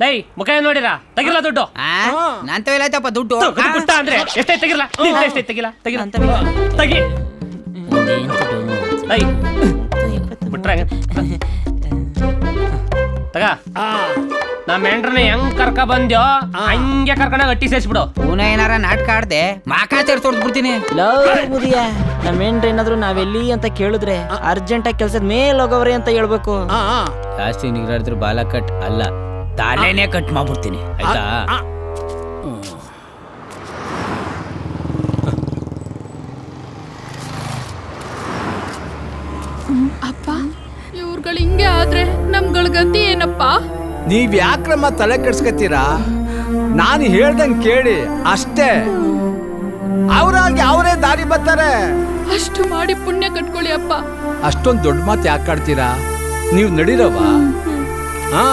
ಲೈ ಮುಖ ಏನ್ ನೋಡಿರಾ ತೆಗಿಲ್ಲ ದುಡ್ಡು ನಾನ್ ತಗೊಳ್ಳಾಯ್ತಪ್ಪ ದುಡ್ಡು ಗುಟ್ಟ ಅಂದ್ರೆ ಎಷ್ಟೇ ತೆಗಿಲ್ಲ ಎಷ್ಟೇ ತೆಗಿಲ್ಲ ತೆಗಿಲ್ಲ ತೆಗಿ ಲೈ ಬಿಟ್ರ ತಗ ನಮ್ಮ ಹೆಂಡ್ರನ್ನ ಹೆಂಗ್ ಕರ್ಕ ಬಂದ್ಯೋ ಹಂಗೆ ಕರ್ಕೊಂಡ ಗಟ್ಟಿ ಸೇರಿಸ್ಬಿಡು. ಪುನಃ ಏನಾರ ನಾಟಕ ಆಡ್ದೆ ಮಾಕಾ ಸೇರ್ಸೋಡ್ ಬಿಡ್ತೀನಿ. ಲವ್ ಮುದಿಯ ನಮ್ಮ ಹೆಂಡ್ರ ಏನಾದ್ರು ನಾವೆಲ್ಲಿ ಅಂತ ಕೇಳಿದ್ರೆ ಅರ್ಜೆಂಟಾಗಿ ಕೆಲ್ಸದ ಮೇಲೆ ಹೋಗವ್ರೆ ಅಂತ ಹೇಳ್ಬೇಕು. ಜಾಸ್ತಿ ನಿಗ್ರಾಡಿದ್ರು ಬಾಲ ಕಟ್ ಅಲ್ಲ ತಾಲೇನೆ ಕಟ್ ಮಾಡ್ಬಿಡ್ತೀನಿ ಆಯ್ತಾ. ಅಪ್ಪ ಇವ್ರುಗಳು ಹಿಂಗೆ ಆದ್ರೆ ನಮ್ಗಳ ಗತಿ ಏನಪ್ಪ? ನೀವ್ ಯಾಕ್ರಮ್ಮ ತಲೆ ಕೆಡ್ಸ್ಕತ್ತೀರಾ? ನಾನು ಹೇಳ್ದಂಗ್ ಕೇಳಿ ಅಷ್ಟೇ, ಅವ್ರಾಗಿ ಅವರೇ ದಾರಿ ಬರ್ತಾರೆ. ಅಷ್ಟು ಮಾಡಿ ಪುಣ್ಯ ಕಟ್ಕೊಳ್ಳಿ ಅಪ್ಪ. ಅಷ್ಟೊಂದ್ ದೊಡ್ಡ ಮಾತು ಯಾಕೆ ಆಡ್ತೀರಾ? ನೀವು ನಡೀರವ್ವ. ಹಾ